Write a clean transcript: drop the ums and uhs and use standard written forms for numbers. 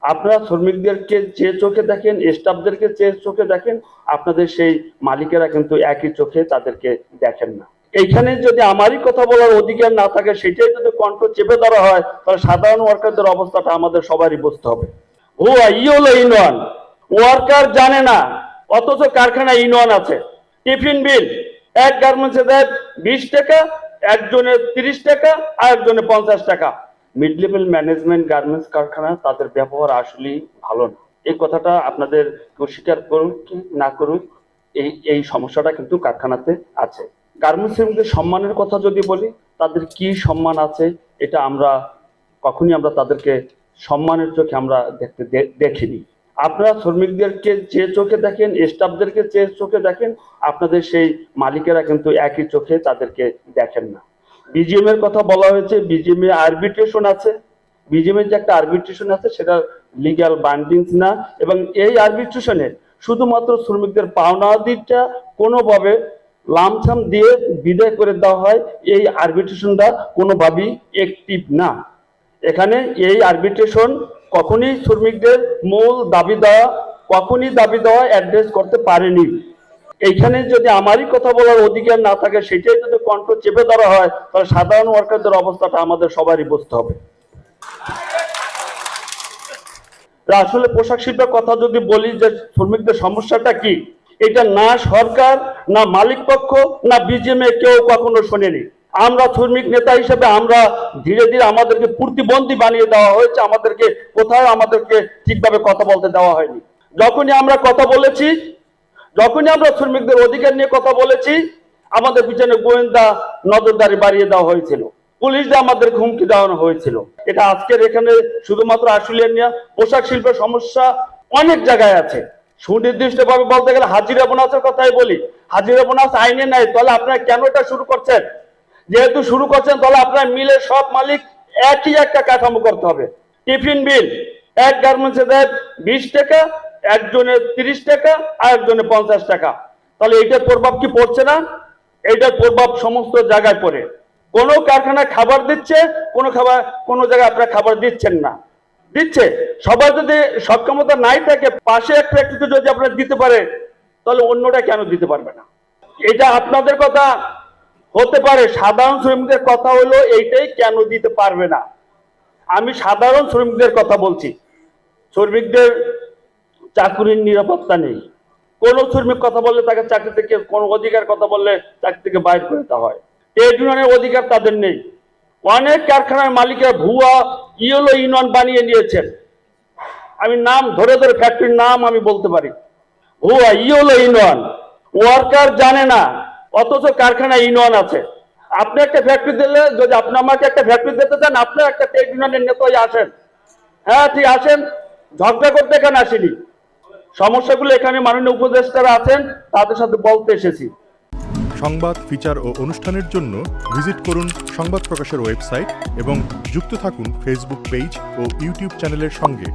আপনারা শ্রমিকদেরকে যে চোখে দেখেন, স্টাফদেরকে যে চোখে দেখেন, আপনাদের সেই মালিকেরা কিন্তু একই চোখে তাদেরকে দেখেন না। এইখানে যদি আমারই কথা বলার অধিকার না থাকে, সেটাই যদি কণ্ঠ চেপে ধরা হয়, তাহলে সাধারণ ওয়ার্কারদের অবস্থাটা আমাদের সবারই বুঝতে হবে। হুয়া ইউলো ইউনিয়ন ওয়ার্কার জানে না, অথচ কারখানায় ইউনিয়ন আছে। টিফিন বিল এক গার্মেন্টসে দেয় 20 টাকা, একজনের 30 টাকা, আর একজনের 50 টাকা। মিড লেভেল ম্যানেজমেন্ট গার্মেন্টস কারখানা, তাদের ব্যবহার আসলেই ভালো না। এই কথাটা আপনাদের স্বীকার করুক কি না করুক, এই সমস্যাটা কিন্তু কারখানাতে আছে। গার্মেন্টস শ্রমিকদের সম্মানের কথা যদি বলি, তাদের কি সম্মান আছে, এটা আমরা কখনই তাদেরকে সম্মানের চোখে আমরা দেখিনি। আপনারা শ্রমিকদেরকে যে চোখে দেখেন, স্টাফদেরকে যে চোখে দেখেন, আপনাদের সেই মালিকেরা কিন্তু একই চোখে তাদেরকে দেখেন না। বিজিএম এর কথা বলা হয়েছে, বিজিএম এ আরবিট্রেশন আছে। বিজিএম এর যে একটা আরবিট্রেশন আছে, সেটা লিগ্যাল বাইন্ডিংস না, এবং এই আরবিট্রেশনে শুধুমাত্র শ্রমিকদের পাওনাদিটা কোনোভাবে লামসাম দিয়ে বিদায় করে দেওয়া হয়। এই আরবিট্রেশনটা কোনোভাবেই অ্যাক্টিভ না। এখানে এই আরবিট্রেশন কখনই শ্রমিকদের মূল দাবি দেওয়া অ্যাড্রেস করতে পারেনি। এইখানে যদি আমারই কথা বলার অধিকার না থাকে, সেটাই যদি কণ্ঠ চেপে ধরা হয়, তাহলে সাধারণ ওয়ার্কারদের অবস্থাটা আমাদের সবারই বুঝতে হবে। আসলে পোশাক শিল্পের কথা যদি বলি, যে শ্রমিকদের সমস্যাটা কি, এটা না সরকার, না মালিক পক্ষ, না বিজিএম এ কেউ কখনো শোনেনি। আমরা শ্রমিক নেতা হিসেবে আমরা ধীরে ধীরে আমাদেরকে প্রতিবন্ধী বানিয়ে দেওয়া হয়েছে, আমাদেরকে ঠিকভাবে কথা বলতে দেওয়া হয়নি। যখনই আমরা কথা বলেছি, যখনই আমরা শ্রমিকদের অধিকার নিয়ে কথা বলেছি, আমাদের পিছনে গোয়েন্দা নজরদারি বাড়িয়ে দেওয়া হয়েছিল, পুলিশ দিয়ে আমাদের হুমকি দেওয়ানো হয়েছিল। এটা আজকের এখানে শুধুমাত্র আশুলিয়া নিয়ে পোশাক শিল্পের সমস্যা অনেক জায়গায় আছে। সুনির্দিষ্ট ভাবে বলতে গেলে হাজিরা বোনাসের কথাই বলি, হাজিরা বোনাস আইনে নাই, তাহলে আপনারা কেন এটা শুরু করছেন? যেহেতু শুরু করছেন, তাহলে আপনার মিলের সব মালিক একই একটা কাঠামো করতে হবে। টিফিন বিল এক গার্মেন্টসে দেয় 20 টাকা, একজনের 30 টাকা, আর একজনের 50 টাকা। তাহলে এইটার প্রভাব কি পড়ছে না? এইটার প্রভাব সমস্ত জায়গায় পড়ে। কোনো কারখানায় খাবার দিচ্ছে, কোনো জায়গায় আপনারা খাবার দিচ্ছেন না। দিচ্ছে সবাই, যদি সক্ষমতা নাই থাকে, পাশে একটা একটু যদি আপনারা দিতে পারে, তাহলে অন্যটা কেন দিতে পারবে না? এটা আপনাদের কথা হতে পারে, সাধারণ শ্রমিকদের কথা হলো এইটাই, কেন দিতে পারবে না? আমি সাধারণ শ্রমিকদের কথা বলছি। শ্রমিকদের চাকরির নিরাপত্তা নেই। কোন শ্রমিক কথা বললে তাকে চাকরি থেকে, কোন অধিকার কথা বললে চাকরি থেকে বাইর করে দেওয়া হয়। ট্রেড ইউনিয়নের অধিকার তাদের নেই। অনেক কারখানার মালিকেরা ভুয়া ইয়েলো ইউনিয়ন বানিয়ে নিয়েছেন। আমি নাম ধরে ফ্যাক্টরির নাম আমি বলতে পারি। ভুয়া ইয়েলো ইউনিয়ন ওয়ার্কার জানে না, অথচ কারখানায় ইউনিয়ন আছে। আপনি একটা ফ্যাক্টরি দিলে, যদি আপনি আমাকে একটা ফ্যাক্টরি দিতে চান, আপনি একটা ট্রেড ইউনিয়নের নেতাই আসেন। হ্যাঁ ঠিক আসেন, ঝগড়া করতে এখানে আসেনি। সমস্যাগুলো এখানে মাননীয় উপদেষ্টারা আছেন, তাদের সাথে বলতে এসেছি। সংবাদ, ফিচার ও অনুষ্ঠানের জন্য ভিজিট করুন সংবাদ প্রকাশের ওয়েবসাইট এবং যুক্ত থাকুন ফেসবুক পেজ ও ইউটিউব চ্যানেলের সঙ্গে।